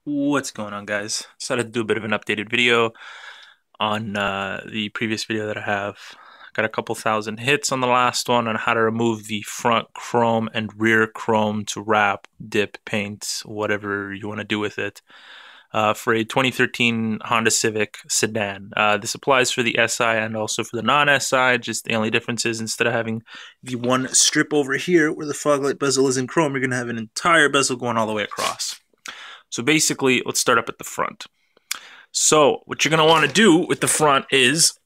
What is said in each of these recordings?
What's going on, guys? Decided to do a bit of an updated video on the previous video that I have. Got a couple thousand hits on the last one on how to remove the front chrome and rear chrome to wrap, dip, paint, whatever you want to do with it. For a 2013 Honda Civic sedan. This applies for the SI and also for the non-SI. Just the only difference is instead of having the one strip over here where the fog light bezel is in chrome, you're going to have an entire bezel going all the way across. So basically, let's start up at the front. So what you're going to want to do with the front is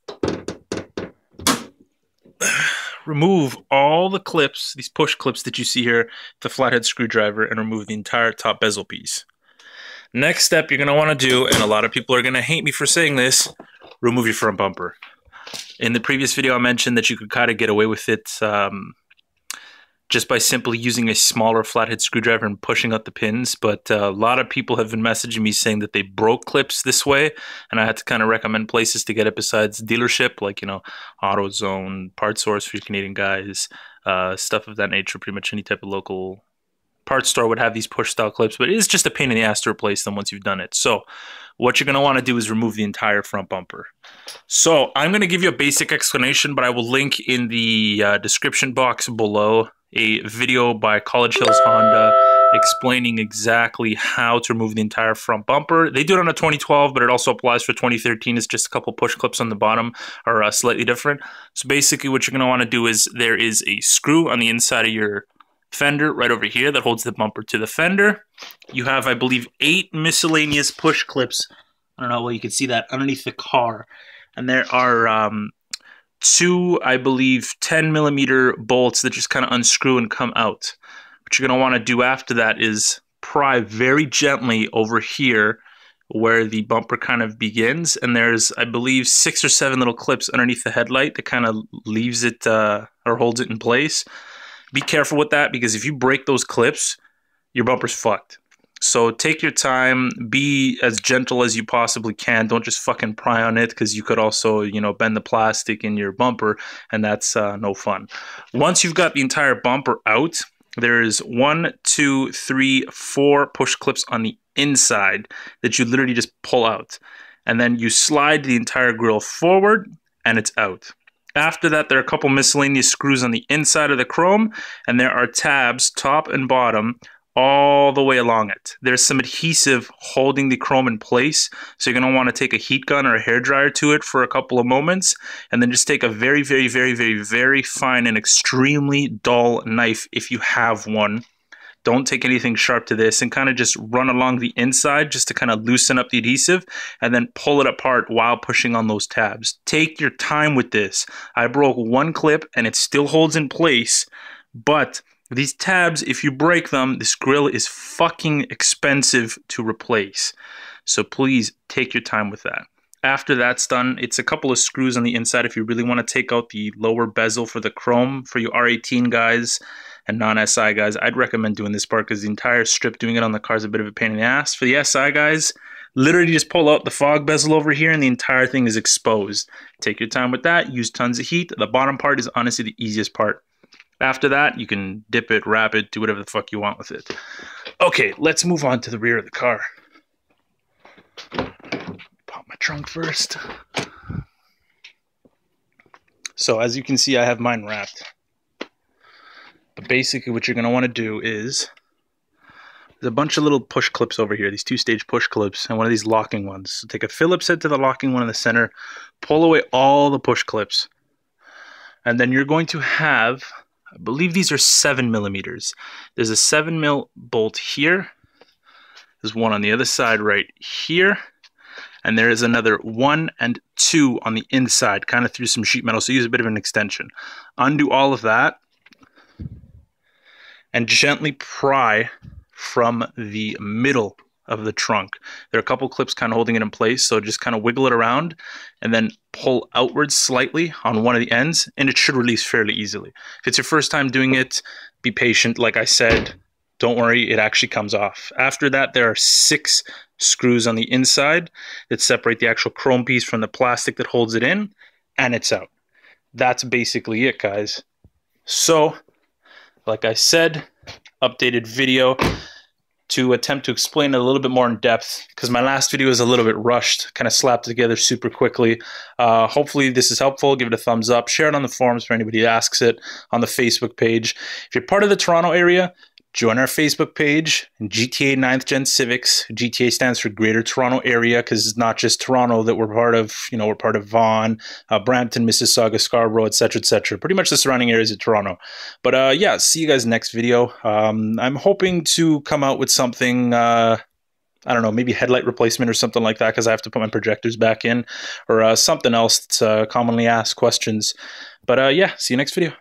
remove all the clips, these push clips that you see here, the flathead screwdriver, and remove the entire top bezel piece. Next step you're going to want to do, and a lot of people are going to hate me for saying this, remove your front bumper. In the previous video I mentioned that you could kind of get away with it just by simply using a smaller flathead screwdriver and pushing out the pins, but a lot of people have been messaging me saying that they broke clips this way, and I had to kind of recommend places to get it besides dealership, like, AutoZone, Part Source for your Canadian guys, stuff of that nature. Pretty much any type of local parts store would have these push style clips, but it is just a pain in the ass to replace them once you've done it. So what you're going to want to do is remove the entire front bumper. So I'm going to give you a basic explanation, but I will link in the description box below a video by College Hills Honda explaining exactly how to remove the entire front bumper. They do it on a 2012, but it also applies for 2013. It's just a couple push clips on the bottom are slightly different. So basically what you're going to want to do is there is a screw on the inside of your fender right over here that holds the bumper to the fender. You have, I believe, 8 miscellaneous push clips. I don't know, well, you can see that underneath the car. And there are 2, I believe, 10mm bolts that just kind of unscrew and come out. What you're going to want to do after that is pry very gently over here where the bumper kind of begins. And there's, I believe, 6 or 7 little clips underneath the headlight that kind of leaves it or holds it in place. Be careful with that, because if you break those clips, your bumper's fucked. So take your time, be as gentle as you possibly can. Don't just fucking pry on it, because you could also, bend the plastic in your bumper, and that's no fun. Once you've got the entire bumper out, there's 1, 2, 3, 4 push clips on the inside that you literally just pull out. And then you slide the entire grill forward, and it's out. After that, there are a couple miscellaneous screws on the inside of the chrome, and there are tabs, top and bottom, all the way along it. There's some adhesive holding the chrome in place, so you're going to want to take a heat gun or a hairdryer to it for a couple of moments, and then just take a very, very, very, very, very fine and extremely dull knife if you have one. Don't take anything sharp to this, and kind of just run along the inside just to kind of loosen up the adhesive, and then pull it apart while pushing on those tabs. Take your time with this. I broke 1 clip and it still holds in place, but these tabs, if you break them, this grill is fucking expensive to replace. So please take your time with that. After that's done, it's a couple of screws on the inside if you really want to take out the lower bezel for the chrome. For you R18 guys and non-SI guys, I'd recommend doing this part, because the entire strip doing it on the car is a bit of a pain in the ass. For the SI guys, literally just pull out the fog bezel over here and the entire thing is exposed. Take your time with that. Use tons of heat. The bottom part is honestly the easiest part. After that, you can dip it, wrap it, do whatever the fuck you want with it. Okay, let's move on to the rear of the car. Pop my trunk first. So as you can see, I have mine wrapped. But basically what you're going to want to do is, there's a bunch of little push clips over here, these 2-stage push clips, and one of these locking ones. So take a Phillips head to the locking one in the center, pull away all the push clips, and then you're going to have, I believe these are 7mm. There's a 7mm bolt here. There's one on the other side right here. And there is another 1 and 2 on the inside, kind of through some sheet metal, so use a bit of an extension. Undo all of that, and gently pry from the middle of the trunk. There are a couple clips kind of holding it in place, so just kind of wiggle it around and then pull outwards slightly on one of the ends, and it should release fairly easily. If it's your first time doing it, be patient. Like I said, don't worry, it actually comes off. After that, there are 6 screws on the inside that separate the actual chrome piece from the plastic that holds it in, and it's out. That's basically it, guys. So, like I said, updated video. to attempt to explain it a little bit more in depth, because my last video was a little bit rushed, kind of slapped together super quickly. Hopefully this is helpful. Give it a thumbs up. Share it on the forums for anybody that asks it, on the Facebook page. If you're part of the Toronto area, join our Facebook page, GTA 9th Gen Civics. GTA stands for Greater Toronto Area, because it's not just Toronto that we're part of. You know, we're part of Vaughan, Brampton, Mississauga, Scarborough, etc., etc. Pretty much the surrounding areas of Toronto. But yeah, see you guys next video. I'm hoping to come out with something, I don't know, maybe headlight replacement or something like that, because I have to put my projectors back in, or something else that's commonly asked questions. But yeah, see you next video.